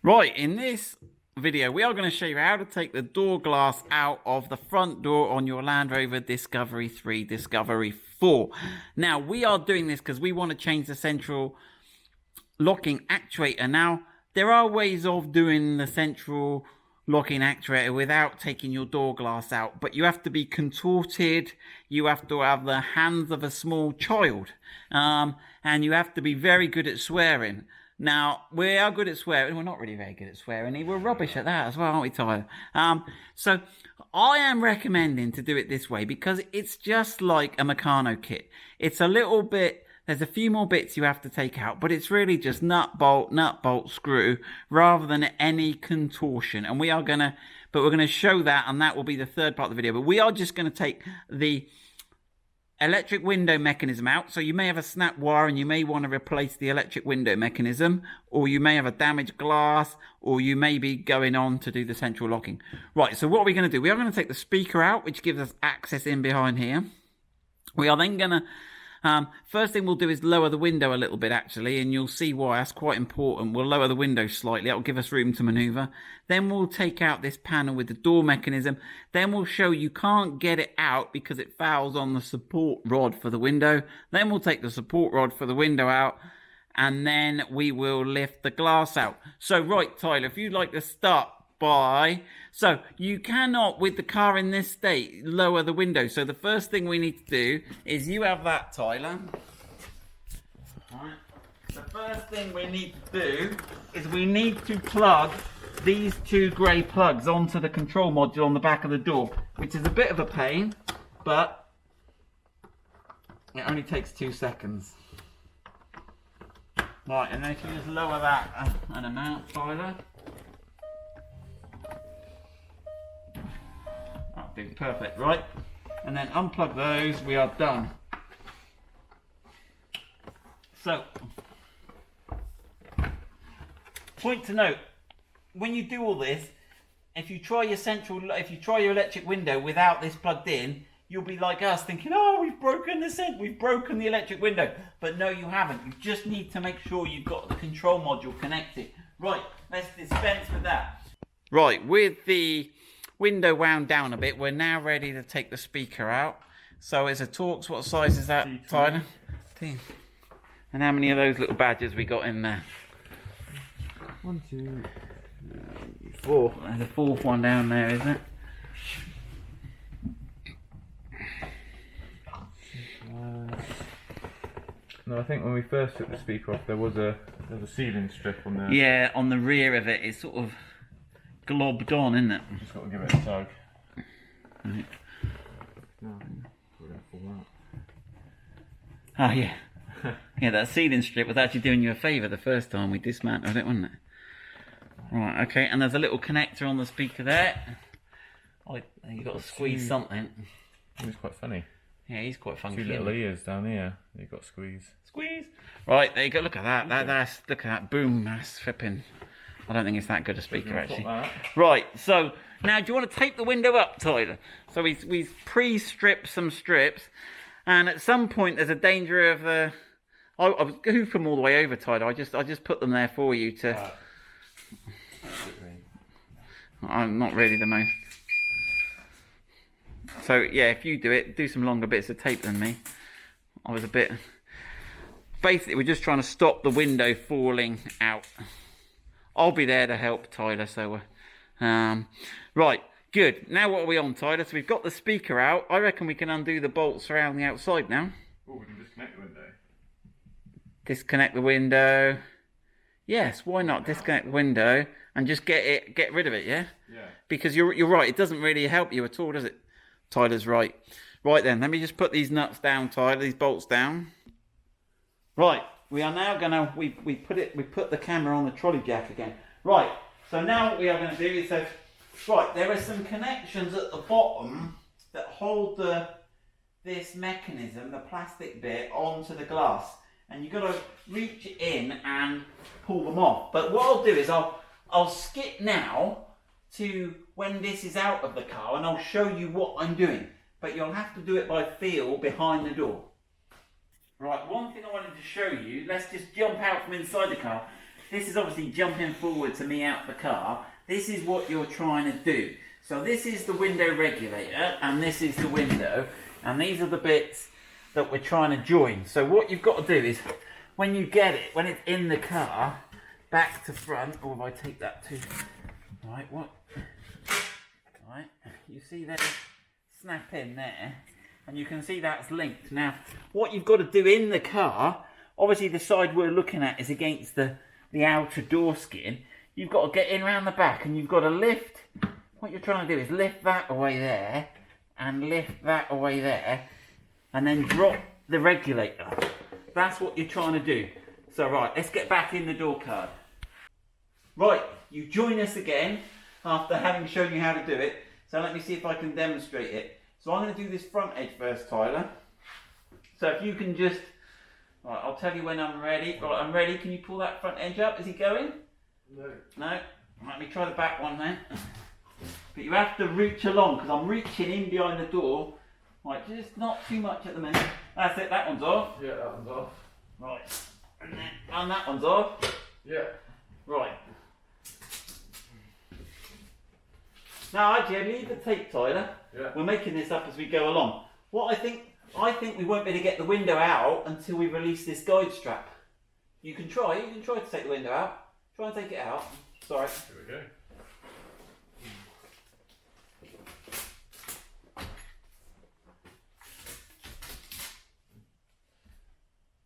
Right, in this video we are going to show you how to take the door glass out of the front door on your Land Rover Discovery 3, Discovery 4. Now we are doing this because we want to change the central locking actuator. Now there are ways of doing the central locking actuator without taking your door glass out, but you have to be contorted, you have to have the hands of a small child, and you have to be very good at swearing. Now, we are good at swearing. We're not really very good at swearing. We're rubbish at that as well, aren't we, Tyler? So I am recommending to do it this way because it's just like a Meccano kit. It's a little bit, there's a few more bits you have to take out, but it's really just nut, bolt, screw, rather than any contortion. And we are going to, but we're going to show that, and that will be the third part of the video. But we are just going to take the electric window mechanism out. So you may have a snap wire and you may want to replace the electric window mechanism, or you may have a damaged glass, or you may be going on to do the central locking. Right, so what are we going to do? We are going to take the speaker out, which gives us access in behind here. We are then going to first thing we'll do is lower the window a little bit, actually, and you'll see why. That's quite important. We'll lower the window slightly. That will give us room to maneuver. Then we'll take out this panel with the door mechanism. Then we'll show you can't get it out because it fouls on the support rod for the window. Then we'll take the support rod for the window out, and then we will lift the glass out. So, right, Tyler, if you'd like to start by... So, you cannot, with the car in this state, lower the window. So, the first thing we need to do is you have that, Tyler. Right. The first thing we need to do is we need to plug these two grey plugs onto the control module on the back of the door, which is a bit of a pain, but it only takes 2 seconds. Right, and then if you just lower that an amount, Tyler. That'll do perfect, right? And then unplug those, we are done. So, point to note, when you do all this, if you try your electric window without this plugged in, you'll be like us thinking, oh, we've broken the electric window. But no, you haven't. You just need to make sure you've got the control module connected. Right, let's dispense with that. Right, with the window wound down a bit, we're now ready to take the speaker out. So it's a Torx. What size is that, Tyler? And how many of those little badges we got in there? 1, 2, 3, 4. There's a fourth one down there, isn't it? No, I think when we first took the speaker off, there was a sealing strip on there. Yeah, on the rear of it, it's sort of globbed on, isn't it? Just got to give it a tug. Right. No, we're going to fall out. Oh yeah, yeah. That sealing strip was actually doing you a favour the first time we dismantled it, wasn't it? Right. Okay. And there's a little connector on the speaker there. Oh, you got to squeeze something. He's quite funny. Yeah, he's quite funky. 2 little ears down here. You got to squeeze. Squeeze. Right, there you go. Look at that. Look at that. Boom. That's flipping. I don't think it's that good a speaker, actually. Right, so now do you want to tape the window up, Tyler? So we've pre-stripped some strips, and at some point there's a danger of I hoofed them all the way over, Tyler. I just put them there for you to. I'm not really the most. So yeah, if you do it, do some longer bits of tape than me. I was a bit. Basically, we're just trying to stop the window falling out. I'll be there to help, Tyler. So, right, good. Now what are we on, Tyler? So we've got the speaker out. I reckon we can undo the bolts around the outside now. Oh, we can disconnect the window. Disconnect the window. Yes, why not disconnect the window and just get rid of it? Yeah. Yeah. Because you're right. It doesn't really help you at all, does it? Tyler's right. Right then, let me just put these nuts down, Tyler. These bolts down. Right. We are now gonna we put the camera on the trolley jack again. Right. So now what we are going to do is right. There are some connections at the bottom that hold this mechanism, the plastic bit, onto the glass, and you've got to reach in and pull them off. But what I'll do is I'll skip now to when this is out of the car, and I'll show you what I'm doing. But you'll have to do it by feel behind the door. Right, one thing I wanted to show you, let's just jump out from inside the car. this is obviously jumping forward to me out the car. This is what you're trying to do. So this is the window regulator, and this is the window, and these are the bits that we're trying to join. So what you've got to do is, when you get it, when it's in the car, back to front, or if I take that too, right, what? Right, you see that snap in there, and you can see that's linked. Now, what you've got to do in the car, obviously the side we're looking at is against the outer door skin. You've got to get in around the back, and you've got to lift. What you're trying to do is lift that away there, and lift that away there, and then drop the regulator. That's what you're trying to do. So right, let's get back in the door card. Right, you join us again after having shown you how to do it. So let me see if I can demonstrate it. So I'm going to do this front edge first, Tyler. So if you can just, right, I'll tell you when I'm ready. Right, I'm ready. Can you pull that front edge up? Is he going? No. No? Let me try the back one then. But you have to reach along, because I'm reaching in behind the door. Right, just not too much at the minute. That's it, that one's off. Yeah, that one's off. Right, and that one's off. Yeah. Right. Now actually, leave the tape, Tyler. Yeah. We're making this up as we go along. What I think we won't be able to get the window out until we release this guide strap. You can try to take the window out. Try and take it out. Sorry. Here we go.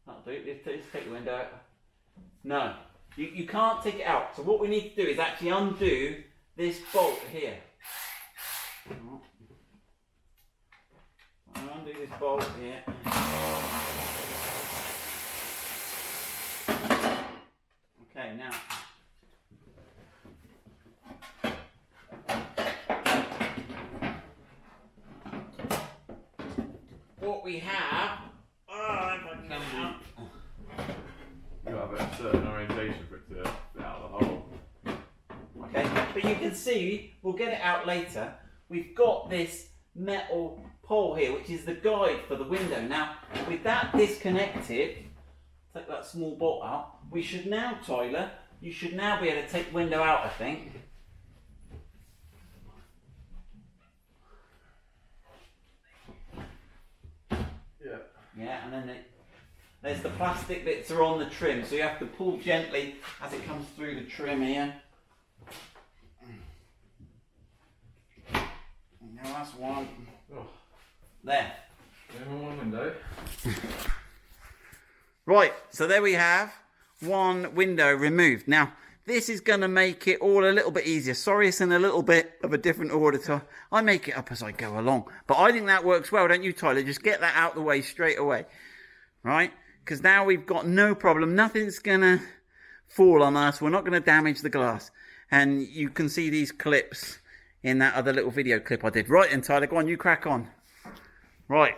That'll do. Let's take the window out. No, you can't take it out. So what we need to do is actually undo this bolt here. I'll undo this bolt here. Okay, now. What we have. Oh, if I can get it out. You have a certain orientation for it to fit out of the hole. Okay, but you can see, we'll get it out later, we've got this metal pole here, which is the guide for the window. Now, with that disconnected, take that small bolt out, we should now, Tyler, you should now be able to take the window out, I think. Yeah. Yeah, and then there's the plastic bits are on the trim, so you have to pull gently as it comes through the trim here. Now that's one. Oh. There. One window. Right, so there we have one window removed. Now, this is going to make it all a little bit easier. Sorry, it's in a little bit of a different order. So I make it up as I go along. But I think that works well, don't you, Tyler? Just get that out the way straight away. Right? Because now we've got no problem. Nothing's going to fall on us. We're not going to damage the glass. And you can see these clips in that other little video clip I did. Right then, Tyler, go on, you crack on. Right.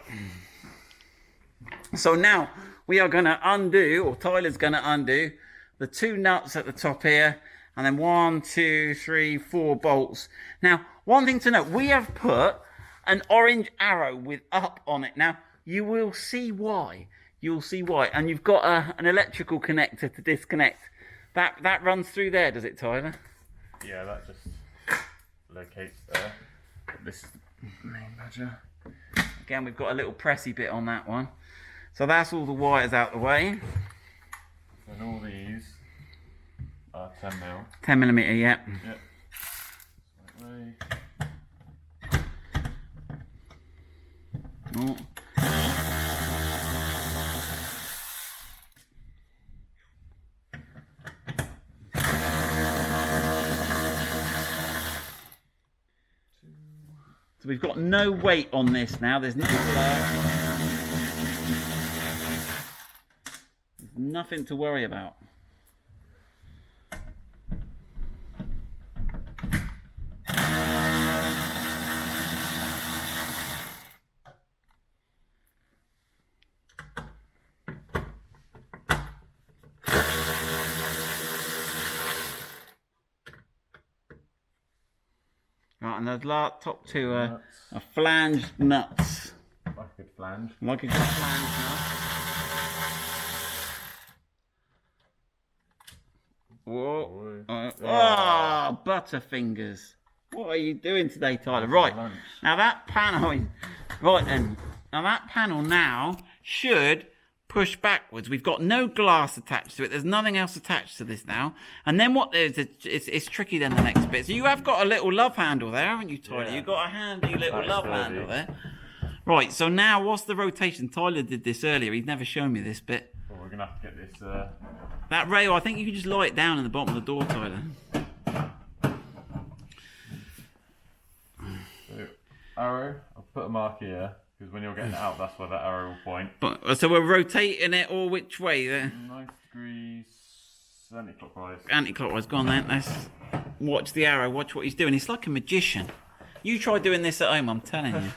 So now we are going to undo, or Tyler's going to undo, the two nuts at the top here, and then 1, 2, 3, 4 bolts. Now, one thing to note, we have put an orange arrow with up on it. Now, you will see why. You'll see why. And you've got an electrical connector to disconnect. That runs through there, does it, Tyler? Yeah, that just locates there. This is the main badger. Again, we've got a little pressy bit on that one. So that's all the wires out the way. And all these are 10mm. 10mm, yeah. Yep. Oh. So we've got no weight on this now. There's no there's nothing to worry about. Right, and those top two are flanged nuts. Like a good flange. Like a good flange nut. Whoa. Oh. Oh, Butterfingers. What are you doing today, Tyler? Right. Now that panel... Right then. Now that panel now should push backwards. We've got no glass attached to it. There's nothing else attached to this now. And then what there's... It's tricky then the next bit. So you have got a little love handle there, haven't you, Tyler? Yeah. You've got a handy little love sturdy. handle there. Right, so now what's the rotation? Tyler did this earlier. He's never shown me this bit. Well, we're going to have to get this... That rail, I think you can just lie it down in the bottom of the door, Tyler. So, arrow, I'll put a mark here, because when you're getting it out, that's where that arrow will point. But, so we're rotating it all which way there? 90 degrees, anti-clockwise. Anti-clockwise, go on then. Let's watch the arrow, watch what he's doing. He's like a magician. You try doing this at home, I'm telling you.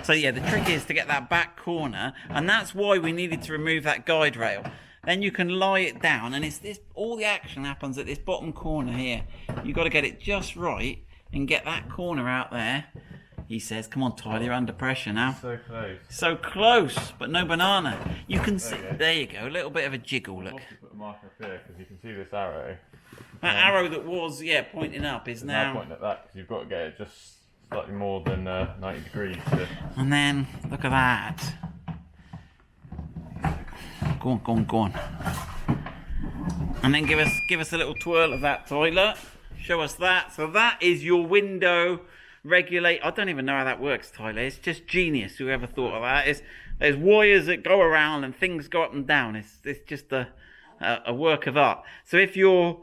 So yeah, the trick is to get that back corner, and that's why we needed to remove that guide rail. Then you can lie it down, and it's this. All the action happens at this bottom corner here. You've got to get it just right and get that corner out there. He says, "Come on, Tyler, you're under pressure now." So close. So close, but no banana. You can see. There you go. A little bit of a jiggle. Look. I'll put a mark up here because you can see this arrow. That arrow that was pointing up is Now pointing at that because you've got to get it just slightly more than 90 degrees. And then look at that. Go on, go on, go on. And then give us a little twirl of that, Tyler. Show us that. So that is your window regulator. I don't even know how that works, Tyler. It's just genius. Whoever thought of that? There's wires that go around and things go up and down. It's just a work of art. So if your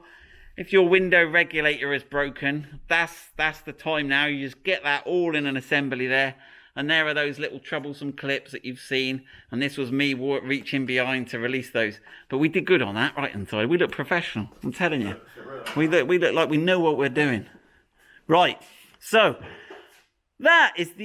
window regulator is broken, that's the time now. You just get that all in an assembly there. And there are those little troublesome clips that you've seen. And this was me reaching behind to release those. But we did good on that, right hand side. We look professional, I'm telling you. We look like we know what we're doing. Right, so that is the